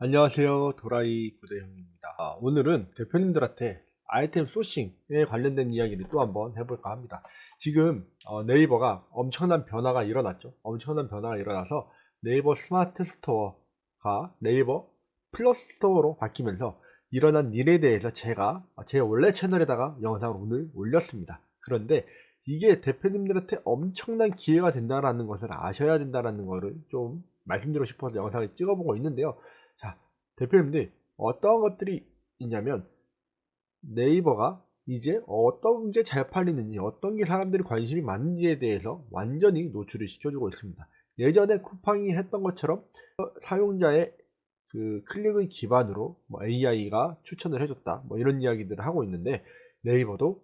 안녕하세요. 도라이 구대형입니다. 오늘은 대표님들한테 아이템 소싱에 관련된 이야기를 또 한번 해볼까 합니다. 지금 네이버가 엄청난 변화가 일어났죠. 엄청난 변화가 일어나서 네이버 스마트 스토어가 네이버 플러스 스토어로 바뀌면서 일어난 일에 대해서 제가 제 원래 채널에다가 영상을 오늘 올렸습니다. 그런데 이게 대표님들한테 엄청난 기회가 된다는 것을 아셔야 된다는 것을 좀 말씀드리고 싶어서 영상을 찍어보고 있는데요. 자, 대표님들 어떤 것들이 있냐면 네이버가 이제 어떤 게 잘 팔리는지 어떤 게 사람들이 관심이 많은지에 대해서 완전히 노출을 시켜주고 있습니다. 예전에 쿠팡이 했던 것처럼 사용자의 그 클릭을 기반으로 AI가 추천을 해줬다 이런 이야기들을 하고 있는데 네이버도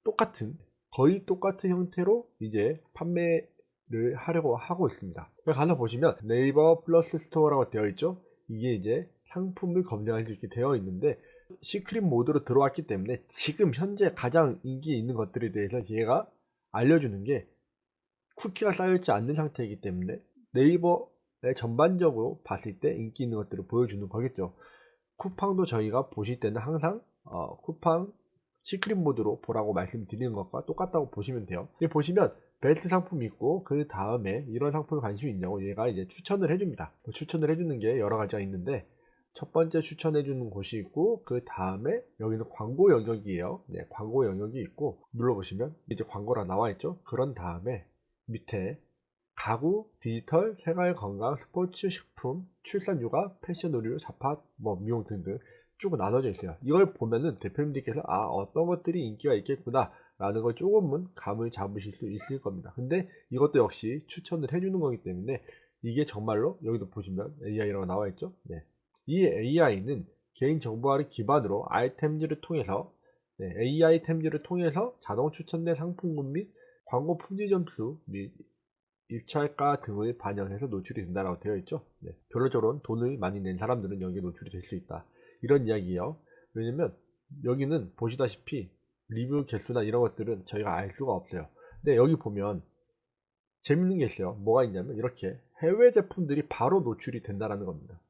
똑같은 거의 똑같은 형태로 이제 판매를 하려고 하고 있습니다. 가서 보시면 네이버 플러스 스토어라고 되어 있죠. 이게 이제 상품을 검색할 수 있게 되어 있는데 시크릿 모드로 들어왔기 때문에 지금 현재 가장 인기 있는 것들에 대해서 얘가 알려주는 게 쿠키가 쌓여있지 않는 상태이기 때문에 네이버에 전반적으로 봤을 때 인기 있는 것들을 보여주는 거겠죠. 쿠팡도 저희가 보실 때는 항상 쿠팡 시크릿 모드로 보라고 말씀드리는 것과 똑같다고 보시면 돼요. 여기 보시면 베스트 상품이 있고 그 다음에 이런 상품에 관심이 있냐고 얘가 이제 추천을 해줍니다. 추천을 해주는 게 여러 가지가 있는데 첫 번째 추천해주는 곳이 있고 그 다음에 여기는 광고 영역이에요. 네, 광고 영역이 있고 눌러보시면 이제 광고가 나와 있죠. 그런 다음에 밑에 가구, 디지털, 생활건강, 스포츠, 식품, 출산, 육아, 패션, 의류, 잡화, 미용 등등 쭉 나눠져 있어요. 이걸 보면은 대표님들께서 어떤 것들이 인기가 있겠구나 라는 걸 조금은 감을 잡으실 수 있을 겁니다. 근데 이것도 역시 추천을 해주는 거기 때문에 이게 정말로 여기도 보시면 AI라고 나와 있죠. 네. 이 AI는 개인정보화를 기반으로 아이템즈를 통해서 AI템즈를 통해서 자동 추천된 상품군 및 광고 품질 점수 및 입찰가 등을 반영해서 노출이 된다고 되어 있죠. 네. 결론적으로는 돈을 많이 낸 사람들은 여기에 노출이 될 수 있다. 이런 이야기예요. 왜냐면 여기는 보시다시피 리뷰 개수나 이런 것들은 저희가 알 수가 없어요. 근데 여기 보면 재밌는 게 있어요. 뭐가 있냐면 이렇게 해외 제품들이 바로 노출이 된다는 겁니다.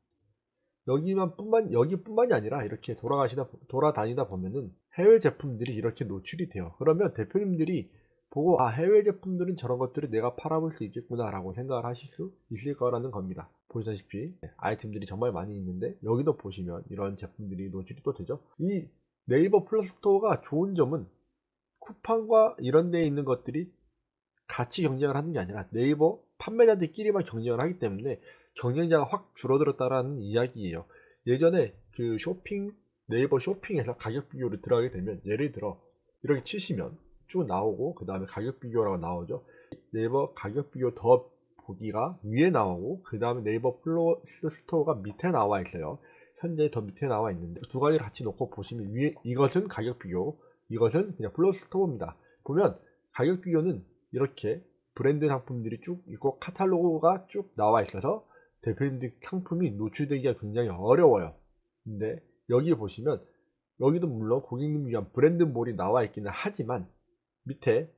여기뿐만이 아니라 이렇게 돌아다니다 보면은 해외 제품들이 이렇게 노출이 돼요. 그러면 대표님들이 보고 해외 제품들은 저런 것들을 내가 팔아볼 수 있겠구나 라고 생각을 하실 수 있을 거라는 겁니다. 보시다시피 아이템들이 정말 많이 있는데 여기도 보시면 이런 제품들이 노출이 또 되죠. 이 네이버 플러스 스토어가 좋은 점은 쿠팡과 이런 데에 있는 것들이 같이 경쟁을 하는 게 아니라 네이버 판매자들끼리만 경쟁을 하기 때문에 경쟁자가 확 줄어들었다라는 이야기예요. 예전에 그 네이버 쇼핑에서 가격 비교를 들어가게 되면 예를 들어 이렇게 치시면 쭉 나오고 그 다음에 가격 비교라고 나오죠. 네이버 가격 비교 더 보기가 위에 나오고 그 다음에 네이버 플러스 스토어가 밑에 나와 있어요. 현재 더 밑에 나와 있는데 두 가지를 같이 놓고 보시면 위에 이것은 가격 비교, 이것은 그냥 플러스 스토어입니다. 보면 가격 비교는 이렇게 브랜드 상품들이 쭉 있고 카탈로그가 쭉 나와 있어서 대표님들 상품이 노출되기가 굉장히 어려워요. 근데 여기 보시면 여기도 물론 고객님 위한 브랜드몰이 나와 있기는 하지만 밑에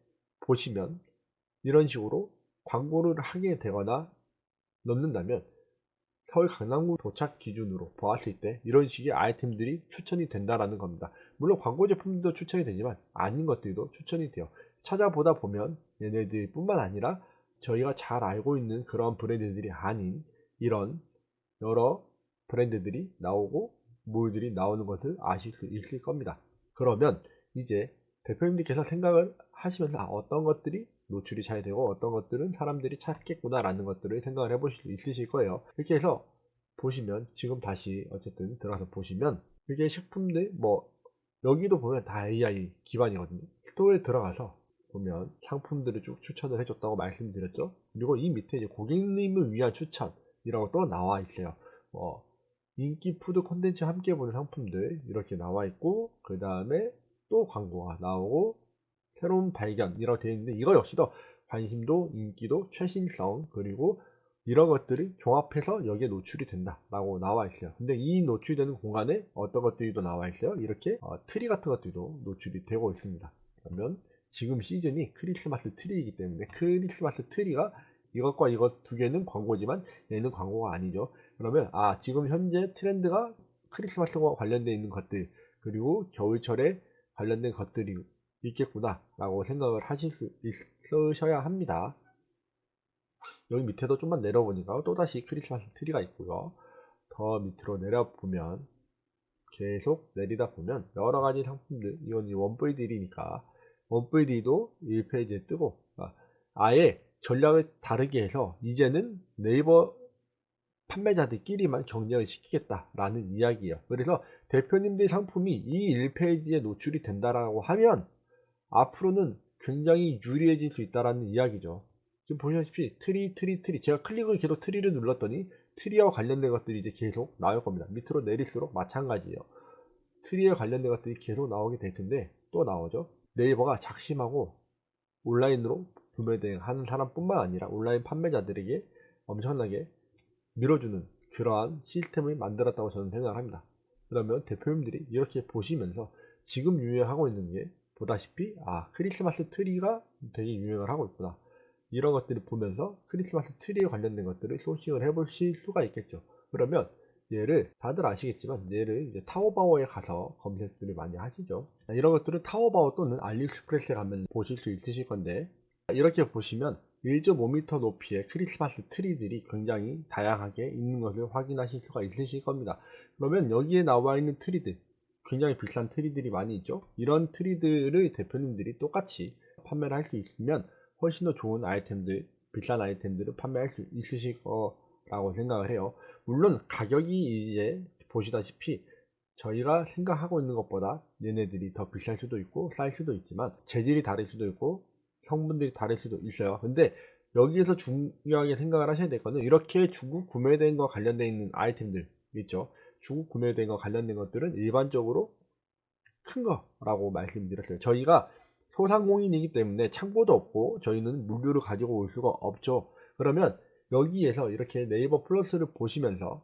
보시면 이런 식으로 광고를 하게 되거나 넣는다면 서울 강남구 도착 기준으로 보았을 때 이런 식의 아이템들이 추천이 된다라는 겁니다. 물론 광고 제품들도 추천이 되지만 아닌 것들도 추천이 돼요. 찾아보다 보면 얘네들 뿐만 아니라 저희가 잘 알고 있는 그런 브랜드들이 아닌 이런 여러 브랜드들이 나오고 몰들이 나오는 것을 아실 수 있을 겁니다. 그러면 이제 대표님들께서 생각을 하시면서 어떤 것들이 노출이 잘 되고 어떤 것들은 사람들이 찾겠구나 라는 것들을 생각을 해보실 수 있으실 거예요. 이렇게 해서 보시면 지금 다시 어쨌든 들어가서 보시면 이게 식품들 여기도 보면 다 AI 기반이거든요. 스토어에 들어가서 보면 상품들을 쭉 추천을 해줬다고 말씀드렸죠. 그리고 이 밑에 이제 고객님을 위한 추천이라고 또 나와 있어요. 뭐 인기 푸드 콘텐츠 함께 보는 상품들 이렇게 나와 있고 그 다음에 또 광고가 나오고 새로운 발견이라고 되어 있는데 이거 역시도 관심도 인기도 최신성 그리고 이런 것들이 종합해서 여기에 노출이 된다라고 나와 있어요. 근데 이 노출되는 공간에 어떤 것들이 또 나와 있어요. 이렇게 트리 같은 것들도 노출이 되고 있습니다. 그러면 지금 시즌이 크리스마스 트리이기 때문에 크리스마스 트리가 이것과 이것 두 개는 광고지만 얘는 광고가 아니죠. 그러면 지금 현재 트렌드가 크리스마스와 관련되어 있는 것들, 그리고 겨울철에 관련된 것들이 있겠구나 라고 생각을 하실 수 있으셔야 합니다. 여기 밑에도 좀만 내려보니까 또다시 크리스마스 트리가 있고요. 더 밑으로 내려보면 계속 내리다 보면 여러가지 상품들, 이건 원VD니까 원VD도 1페이지에 뜨고, 아예 전략을 다르게 해서 이제는 네이버 판매자들끼리만 경쟁을 시키겠다라는 이야기예요. 그래서 대표님들 상품이 이 1페이지에 노출이 된다라고 하면 앞으로는 굉장히 유리해질 수 있다라는 이야기죠. 지금 보시다시피 트리 제가 클릭을 계속 트리를 눌렀더니 트리와 관련된 것들이 이제 계속 나올 겁니다. 밑으로 내릴수록 마찬가지예요. 트리에 관련된 것들이 계속 나오게 될 텐데 또 나오죠. 네이버가 작심하고 온라인으로 구매 대행하는 사람뿐만 아니라 온라인 판매자들에게 엄청나게 밀어주는 그러한 시스템을 만들었다고 저는 생각을 합니다. 그러면 대표님들이 이렇게 보시면서 지금 유행하고 있는 게 보다시피 크리스마스 트리가 되게 유행을 하고 있구나, 이런 것들을 보면서 크리스마스 트리에 관련된 것들을 소싱을 해보실 수가 있겠죠. 그러면 얘를 다들 아시겠지만 얘를 이제 타오바오에 가서 검색들을 많이 하시죠. 이런 것들은 타오바오 또는 알리익스프레스에 가면 보실 수 있으실 건데, 이렇게 보시면 1.5m 높이의 크리스마스 트리들이 굉장히 다양하게 있는 것을 확인하실 수가 있으실 겁니다. 그러면 여기에 나와 있는 트리들, 굉장히 비싼 트리들이 많이 있죠. 이런 트리들을 대표님들이 똑같이 판매를 할 수 있으면 훨씬 더 좋은 아이템들, 비싼 아이템들을 판매할 수 있으실 거라고 생각을 해요. 물론 가격이 이제 보시다시피 저희가 생각하고 있는 것보다 얘네들이 더 비쌀 수도 있고 쌀 수도 있지만 재질이 다를 수도 있고 성분들이 다를 수도 있어요. 근데 여기에서 중요하게 생각을 하셔야 될 거는 이렇게 중국 구매된 거 관련된 있는 아이템들 있죠. 중국 구매된 거 관련된 것들은 일반적으로 큰 거라고 말씀드렸어요. 저희가 소상공인이기 때문에 창고도 없고 저희는 물류를 가지고 올 수가 없죠. 그러면 여기에서 이렇게 네이버 플러스를 보시면서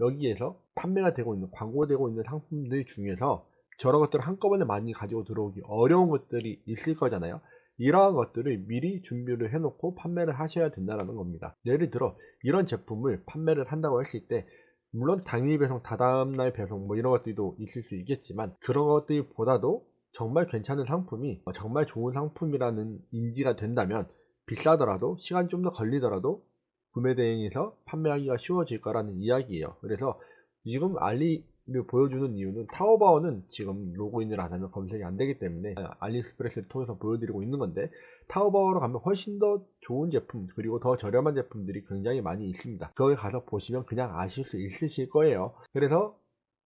여기에서 판매가 되고 있는, 광고되고 있는 상품들 중에서 저런 것들을 한꺼번에 많이 가지고 들어오기 어려운 것들이 있을 거잖아요. 이러한 것들을 미리 준비를 해놓고 판매를 하셔야 된다는 겁니다. 예를 들어 이런 제품을 판매를 한다고 했을 때 물론 당일 배송, 다다음날 배송 이런 것들도 있을 수 있겠지만 그런 것들보다도 정말 괜찮은 상품이 정말 좋은 상품이라는 인지가 된다면 비싸더라도 시간 좀 더 걸리더라도 구매 대행에서 판매하기가 쉬워질 거라는 이야기예요. 그래서 지금 알리를 보여주는 이유는 타오바오는 지금 로그인을 안 하면 검색이 안 되기 때문에 알리익스프레스를 통해서 보여드리고 있는 건데, 타오바오로 가면 훨씬 더 좋은 제품 그리고 더 저렴한 제품들이 굉장히 많이 있습니다. 거기 가서 보시면 그냥 아실 수 있으실 거예요. 그래서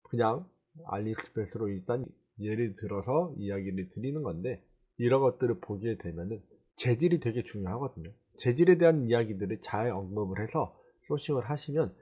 그냥 알리익스프레스로 일단 예를 들어서 이야기를 드리는 건데, 이런 것들을 보게 되면은 재질이 되게 중요하거든요. 재질에 대한 이야기들을 잘 언급을 해서 소싱을 하시면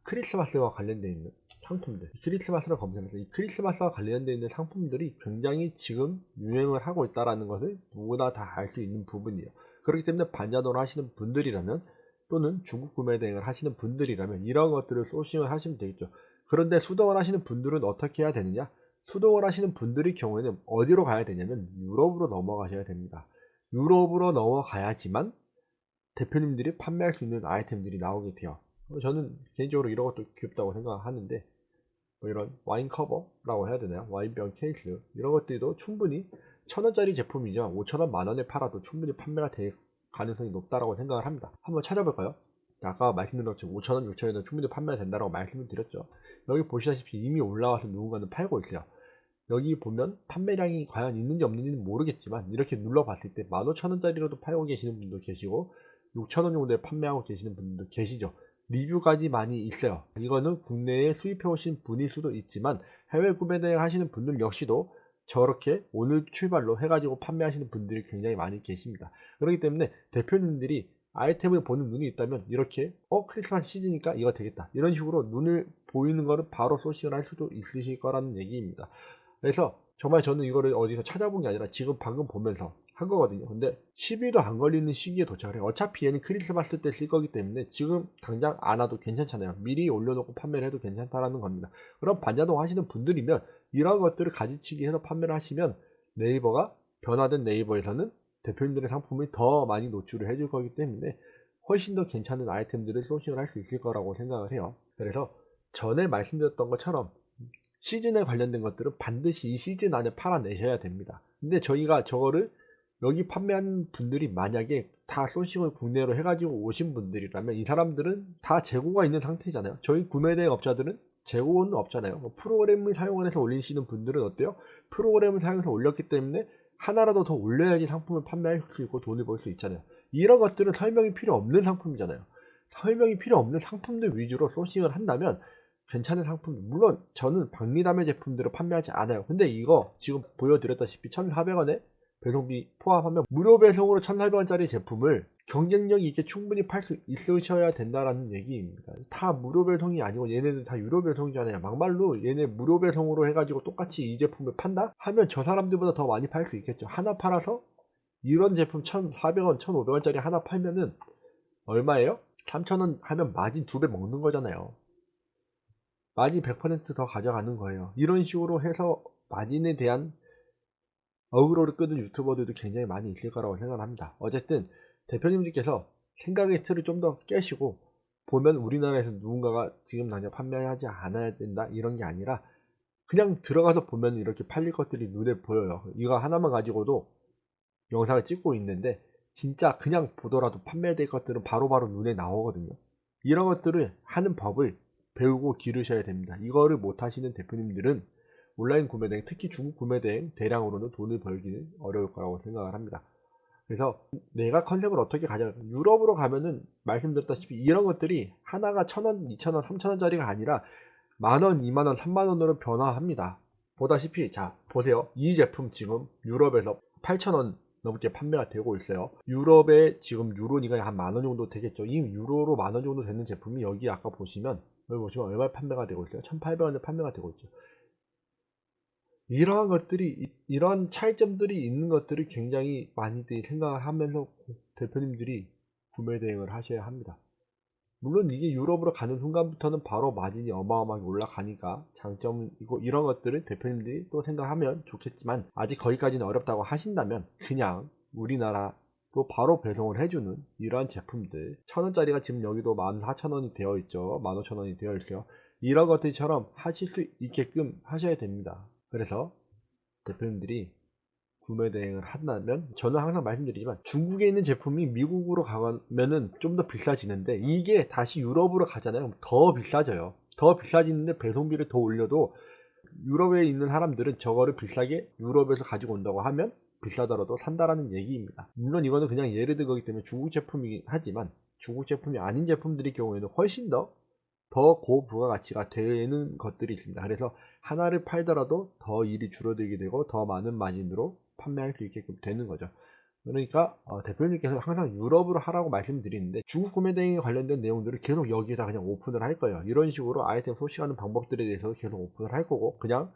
크리스마스와 관련되어 있는 상품들, 크리스마스를 검색해서 이 크리스마스와 관련되어 있는 상품들이 굉장히 지금 유행을 하고 있다는 것을 누구나 다 알 수 있는 부분이에요. 그렇기 때문에 반자동을 하시는 분들이라면 또는 중국 구매 대행을 하시는 분들이라면 이런 것들을 소싱을 하시면 되겠죠. 그런데 수동을 하시는 분들은 어떻게 해야 되느냐? 수동을 하시는 분들의 경우에는 어디로 가야 되냐면 유럽으로 넘어가셔야 됩니다. 유럽으로 넘어가야지만 대표님들이 판매할 수 있는 아이템들이 나오게 돼요. 저는 개인적으로 이런 것도 귀엽다고 생각하는데, 이런 와인 커버라고 해야 되나요? 와인병 케이스, 이런 것들도 충분히 1,000원짜리 제품이죠. 5,000원, 만원에 팔아도 충분히 판매가 될 가능성이 높다고 생각을 합니다. 한번 찾아볼까요? 아까 말씀드린 것처럼 5,000원, 6,000원에도 충분히 판매가 된다고 말씀을 드렸죠. 여기 보시다시피 이미 올라와서 누군가는 팔고 있어요. 여기 보면 판매량이 과연 있는지 없는지는 모르겠지만 이렇게 눌러봤을 때 15,000원짜리로도 팔고 계시는 분도 계시고 6,000원 정도에 판매하고 계시는 분도 계시죠. 리뷰까지 많이 있어요. 이거는 국내에 수입해 오신 분일 수도 있지만 해외 구매 대행 하시는 분들 역시도 저렇게 오늘 출발로 해가지고 판매하시는 분들이 굉장히 많이 계십니다. 그렇기 때문에 대표님들이 아이템을 보는 눈이 있다면 이렇게 크리스마스 시즌이니까 이거 되겠다, 이런 식으로 눈을 보이는 거를 바로 소싱을 할 수도 있으실 거라는 얘기입니다. 그래서 정말 저는 이거를 어디서 찾아본 게 아니라 지금 방금 보면서 한 거거든요. 근데 10일도 안 걸리는 시기에 도착을 해요. 어차피 얘는 크리스마스 때 쓸 거기 때문에 지금 당장 안 와도 괜찮잖아요. 미리 올려놓고 판매를 해도 괜찮다라는 겁니다. 그럼 반자동 하시는 분들이면 이런 것들을 가지치기 해서 판매를 하시면 네이버가, 변화된 네이버에서는 대표님들의 상품이 더 많이 노출을 해줄 거기 때문에 훨씬 더 괜찮은 아이템들을 소싱을 할 수 있을 거라고 생각을 해요. 그래서 전에 말씀드렸던 것처럼 시즌에 관련된 것들은 반드시 이 시즌 안에 팔아내셔야 됩니다. 근데 저희가 저거를 여기 판매한 분들이 만약에 다 소싱을 국내로 해가지고 오신 분들이라면 이 사람들은 다 재고가 있는 상태잖아요. 저희 구매대행 업자들은 재고는 없잖아요. 프로그램을 사용해서 올리시는 분들은 어때요? 프로그램을 사용해서 올렸기 때문에 하나라도 더 올려야지 상품을 판매할 수 있고 돈을 벌 수 있잖아요. 이런 것들은 설명이 필요 없는 상품이잖아요. 설명이 필요 없는 상품들 위주로 소싱을 한다면 괜찮은 상품, 물론 저는 박리담의 제품들을 판매하지 않아요. 근데 이거 지금 보여드렸다시피 1,400원에 배송비 포함하면 무료 배송으로 1,400원짜리 제품을 경쟁력 있게 충분히 팔 수 있으셔야 된다라는 얘기입니다. 다 무료 배송이 아니고 얘네들 다 유료 배송이잖아요. 막말로 얘네 무료 배송으로 해가지고 똑같이 이 제품을 판다? 하면 저 사람들보다 더 많이 팔 수 있겠죠. 하나 팔아서 이런 제품 1,400원, 1,500원짜리 하나 팔면은 얼마예요? 3,000원 하면 마진 2배 먹는 거잖아요. 마진 100%더 가져가는 거예요. 이런 식으로 해서 마진에 대한 어그로를 끄는 유튜버들도 굉장히 많이 있을 거라고 생각합니다. 어쨌든 대표님들께서 생각의 틀을 좀 더 깨시고 보면 우리나라에서 누군가가 지금 당장 판매하지 않아야 된다 이런 게 아니라 그냥 들어가서 보면 이렇게 팔릴 것들이 눈에 보여요. 이거 하나만 가지고도 영상을 찍고 있는데 진짜 그냥 보더라도 판매될 것들은 바로바로 눈에 나오거든요. 이런 것들을 하는 법을 배우고 기르셔야 됩니다. 이거를 못 하시는 대표님들은 온라인 구매대행, 특히 중국 구매대행 대량으로는 돈을 벌기는 어려울 거라고 생각을 합니다. 그래서 내가 컨셉을 어떻게 가져, 유럽으로 가면은 말씀드렸다시피 이런 것들이 하나가 1,000원, 2,000원, 3,000원짜리가 아니라 만원, 2만원, 3만원으로 변화합니다. 보다시피 자 보세요. 이 제품 지금 유럽에서 8,000원 넘게 판매가 되고 있어요. 유럽에 지금 유로니까 한 만원 정도 되겠죠. 이 유로로 만원 정도 되는 제품이 여기 아까 보시면 여기 보시면 얼마 판매가 되고 있어요. 1,800원에 판매가 되고 있죠. 이러한 것들이, 이런 차이점들이 있는 것들을 굉장히 많이들 생각을 하면서 대표님들이 구매 대행을 하셔야 합니다. 물론 이게 유럽으로 가는 순간부터는 바로 마진이 어마어마하게 올라가니까 장점이고 이런 것들을 대표님들이 또 생각하면 좋겠지만 아직 거기까지는 어렵다고 하신다면 그냥 우리나라 또 바로 배송을 해주는 이러한 제품들 1,000원짜리가 지금 여기도 14,000원이 되어 있죠. 15,000원이 되어 있어요. 이런 것들처럼 하실 수 있게끔 하셔야 됩니다. 그래서 대표님들이 구매 대행을 한다면 저는 항상 말씀드리지만 중국에 있는 제품이 미국으로 가면은 좀 더 비싸지는데 이게 다시 유럽으로 가잖아요. 더 비싸져요. 더 비싸지는데 배송비를 더 올려도 유럽에 있는 사람들은 저거를 비싸게 유럽에서 가지고 온다고 하면 비싸더라도 산다라는 얘기입니다. 물론 이거는 그냥 예를 든 거기 때문에 중국 제품이긴 하지만 중국 제품이 아닌 제품들의 경우에는 훨씬 더 고부가가치가 되는 것들이 있습니다. 그래서 하나를 팔더라도 더 일이 줄어들게 되고 더 많은 마진으로 판매할 수 있게끔 되는 거죠. 그러니까 대표님께서 항상 유럽으로 하라고 말씀드리는데 중국 구매 대행에 관련된 내용들을 계속 여기에다 그냥 오픈을 할 거예요. 이런 식으로 아이템 소싱하는 방법들에 대해서 계속 오픈을 할 거고 그냥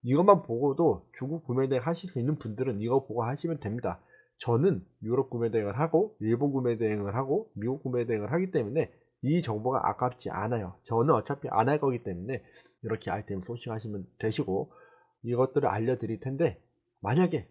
이것만 보고도 중국 구매 대행 하실 수 있는 분들은 이거 보고 하시면 됩니다. 저는 유럽 구매 대행을 하고 일본 구매 대행을 하고 미국 구매 대행을 하기 때문에 이 정보가 아깝지 않아요. 저는 어차피 안 할 거기 때문에 이렇게 아이템 소싱하시면 되시고 이것들을 알려드릴 텐데 만약에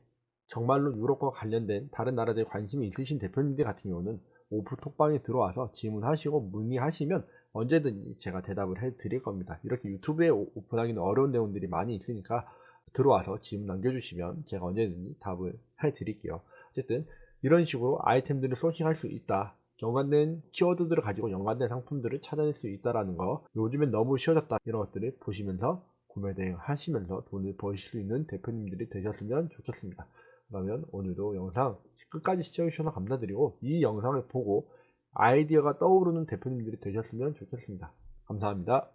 정말로 유럽과 관련된 다른 나라들에 관심이 있으신 대표님들 같은 경우는 오프 톡방에 들어와서 질문하시고 문의하시면 언제든지 제가 대답을 해 드릴 겁니다. 이렇게 유튜브에 오픈하기는 어려운 내용들이 많이 있으니까 들어와서 질문 남겨주시면 제가 언제든지 답을 해 드릴게요. 어쨌든 이런 식으로 아이템들을 소싱할 수 있다. 연관된 키워드들을 가지고 연관된 상품들을 찾아낼 수 있다라는 거, 요즘엔 너무 쉬워졌다 이런 것들을 보시면서 구매 대행 하시면서 돈을 버실 수 있는 대표님들이 되셨으면 좋겠습니다. 그러면 오늘도 영상 끝까지 시청해주셔서 감사드리고 이 영상을 보고 아이디어가 떠오르는 대표님들이 되셨으면 좋겠습니다. 감사합니다.